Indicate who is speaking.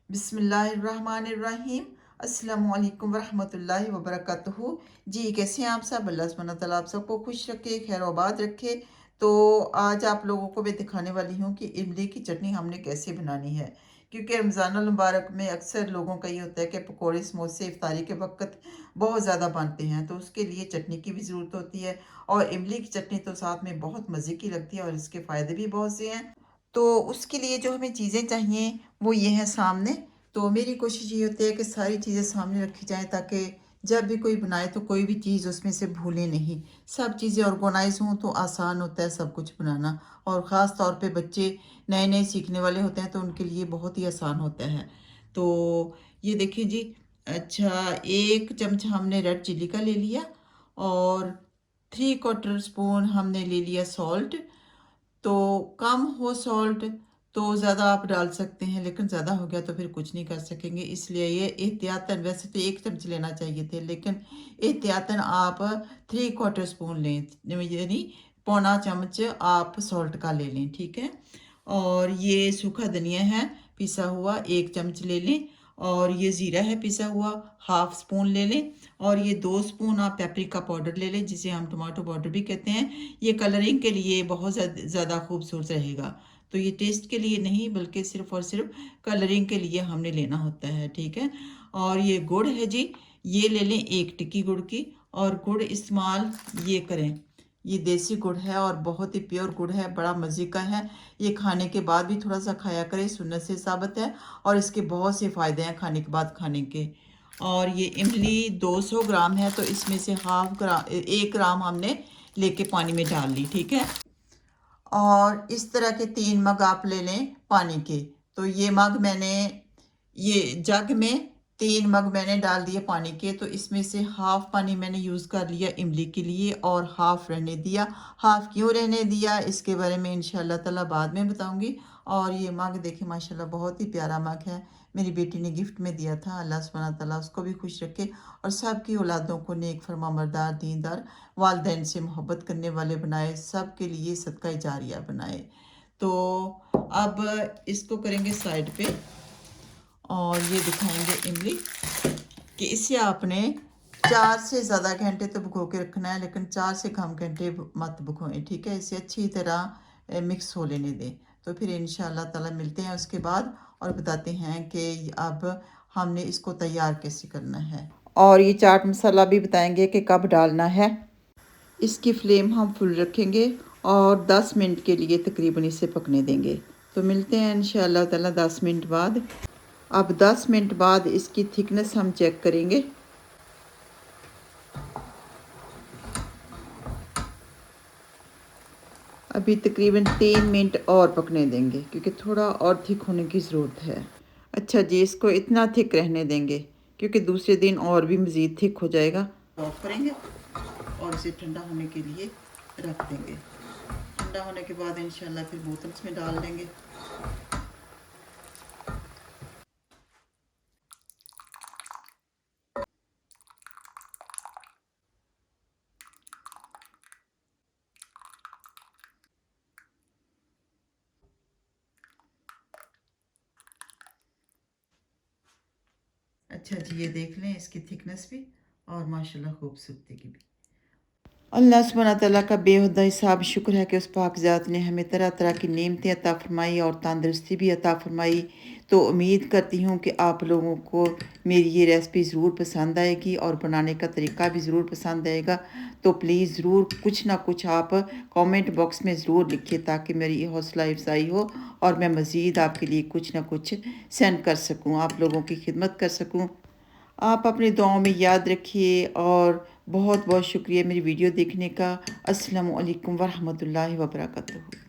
Speaker 1: बिस्मिल्लाहिर्रहमानिर्रहीम। अस्सलामुअलैकुम वरहमतुल्लाहि वबरकातुहू। जी कैसे हैं आप सब? अल्लाह सुब्हानहू व तआला आप सबको खुश रखे, खैर आबाद रखे। तो आज आप लोगों को मैं दिखाने वाली हूँ कि इमली की चटनी हमने कैसे बनानी है, क्योंकि रमज़ानुल मुबारक में अक्सर लोगों का ये होता है कि पकौड़े समोसे इफ्तारी के वक्त बहुत ज़्यादा बनते हैं, तो उसके लिए चटनी की भी ज़रूरत होती है। और इमली की चटनी तो साथ में बहुत मज़े की लगती है और इसके फ़ायदे भी बहुत से हैं। तो उसके लिए जो हमें चीज़ें चाहिए वो ये हैं सामने। तो मेरी कोशिश ये होती है कि सारी चीज़ें सामने रखी जाएँ, ताकि जब भी कोई बनाए तो कोई भी चीज़ उसमें से भूले नहीं। सब चीज़ें ऑर्गेनाइज़ हों तो आसान होता है सब कुछ बनाना, और ख़ास तौर पे बच्चे नए-नए सीखने वाले होते हैं तो उनके लिए बहुत ही आसान होता है। तो ये देखिए जी, अच्छा 1 चमचा हमने रेड चिल्ली का ले लिया, और 3/4 स्पून हमने ले लिया सॉल्ट। तो कम हो सॉल्ट तो ज़्यादा आप डाल सकते हैं, लेकिन ज़्यादा हो गया तो फिर कुछ नहीं कर सकेंगे, इसलिए ये एहतियातन, वैसे तो 1 चम्मच लेना चाहिए थे, लेकिन एहतियातन आप 3/4 स्पून लें, यानी पौना चम्मच आप सॉल्ट का ले लें, ठीक है। और ये सूखा धनिया है पिसा हुआ 1 चम्मच ले लें, और ये ज़ीरा है पिसा हुआ 1/2 स्पून ले लें, और ये 2 स्पून आप पेपरिका पाउडर ले लें, जिसे हम टमाटो पाउडर भी कहते हैं। ये कलरिंग के लिए बहुत ज़्यादा खूबसूरत रहेगा, तो ये टेस्ट के लिए नहीं बल्कि सिर्फ़ और सिर्फ कलरिंग के लिए हमने लेना होता है, ठीक है। और ये गुड़ है जी, ये ले लें 1 टिक्की गुड़ की, और गुड़ इस्तेमाल ये करें, ये देसी गुड़ है और बहुत ही प्योर गुड़ है, बड़ा मज़े का है। ये खाने के बाद भी थोड़ा सा खाया करें, सुन्नत से साबित है, और इसके बहुत से फ़ायदे हैं खाने के बाद खाने के। और ये इमली 200 ग्राम है, तो इसमें से 1 ग्राम हमने लेके पानी में डाल ली, ठीक है। और इस तरह के 3 मग आप ले लें पानी के। तो ये मग मैंने, ये जग में 3 मग मैंने डाल दिए पानी के, तो इसमें से हाफ़ पानी मैंने यूज़ कर लिया इमली के लिए और हाफ़ रहने दिया। हाफ़ क्यों रहने दिया इसके बारे में इंशाअल्लाह ताला बाद में बताऊंगी। और ये मग देखिए माशाल्लाह बहुत ही प्यारा मग है, मेरी बेटी ने गिफ्ट में दिया था। अल्लाह सुब्हानहू व तआला उसको भी खुश रखे और सबकी औलादों को नेक फरमाबरदार, दीनदार, वालिदैन से मोहब्बत करने वाले बनाए, सब के लिए सदका जारिया बनाए। तो अब इसको करेंगे साइड पे, और ये दिखाएंगे इमली कि इसे आपने 4 से ज़्यादा घंटे तो भिगो के रखना है, लेकिन 4 से कम घंटे मत भिगोएं, ठीक है। इसे अच्छी तरह मिक्स हो लेने दें, तो फिर इंशाअल्लाह ताला मिलते हैं उसके बाद और बताते हैं कि अब हमने इसको तैयार कैसे करना है। और ये चाट मसाला भी बताएंगे कि कब डालना है। इसकी फ्लेम हम फुल रखेंगे और 10 मिनट के लिए तकरीबन इसे पकने देंगे। तो मिलते हैं इंशाअल्लाह ताला 10 मिनट बाद। अब 10 मिनट बाद इसकी थिकनेस हम चेक करेंगे। अभी तकरीबन 3 मिनट और पकने देंगे, क्योंकि थोड़ा और थिक होने की ज़रूरत है। अच्छा जी, इसको इतना थिक रहने देंगे क्योंकि दूसरे दिन और भी मज़ीद थिक हो जाएगा। ऑफ करेंगे और इसे ठंडा होने के लिए रख देंगे। ठंडा होने के बाद इंशाल्लाह फिर बोतल्स में डाल देंगे। अच्छा जी, ये देख लें इसकी थिकनेस भी और माशाल्लाह खूबसूरती की भी। अल्लाह सुब्हानहू तआला का बेहुदा हिसाब शुक्र है कि उस पाक ज़ात ने हमें तरह तरह की नेमतें अता फ़रमाई और तंदुरुस्ती भी अता फ़रमाई। तो उम्मीद करती हूँ कि आप लोगों को मेरी ये रेसिपी ज़रूर पसंद आएगी और बनाने का तरीका भी ज़रूर पसंद आएगा। तो प्लीज़ ज़रूर कुछ ना कुछ आप कमेंट बॉक्स में ज़रूर लिखिए, ताकि मेरी हौसला अफजाई हो और मैं मज़ीद आपके लिए कुछ ना कुछ सेंड कर सकूँ, आप लोगों की खिदमत कर सकूँ। आप अपनी दुआओं में याद रखिए, और बहुत बहुत शुक्रिया मेरी वीडियो देखने का। अस्सलामु अलैकुम वरहमतुल्लाहि वबरकातुहू।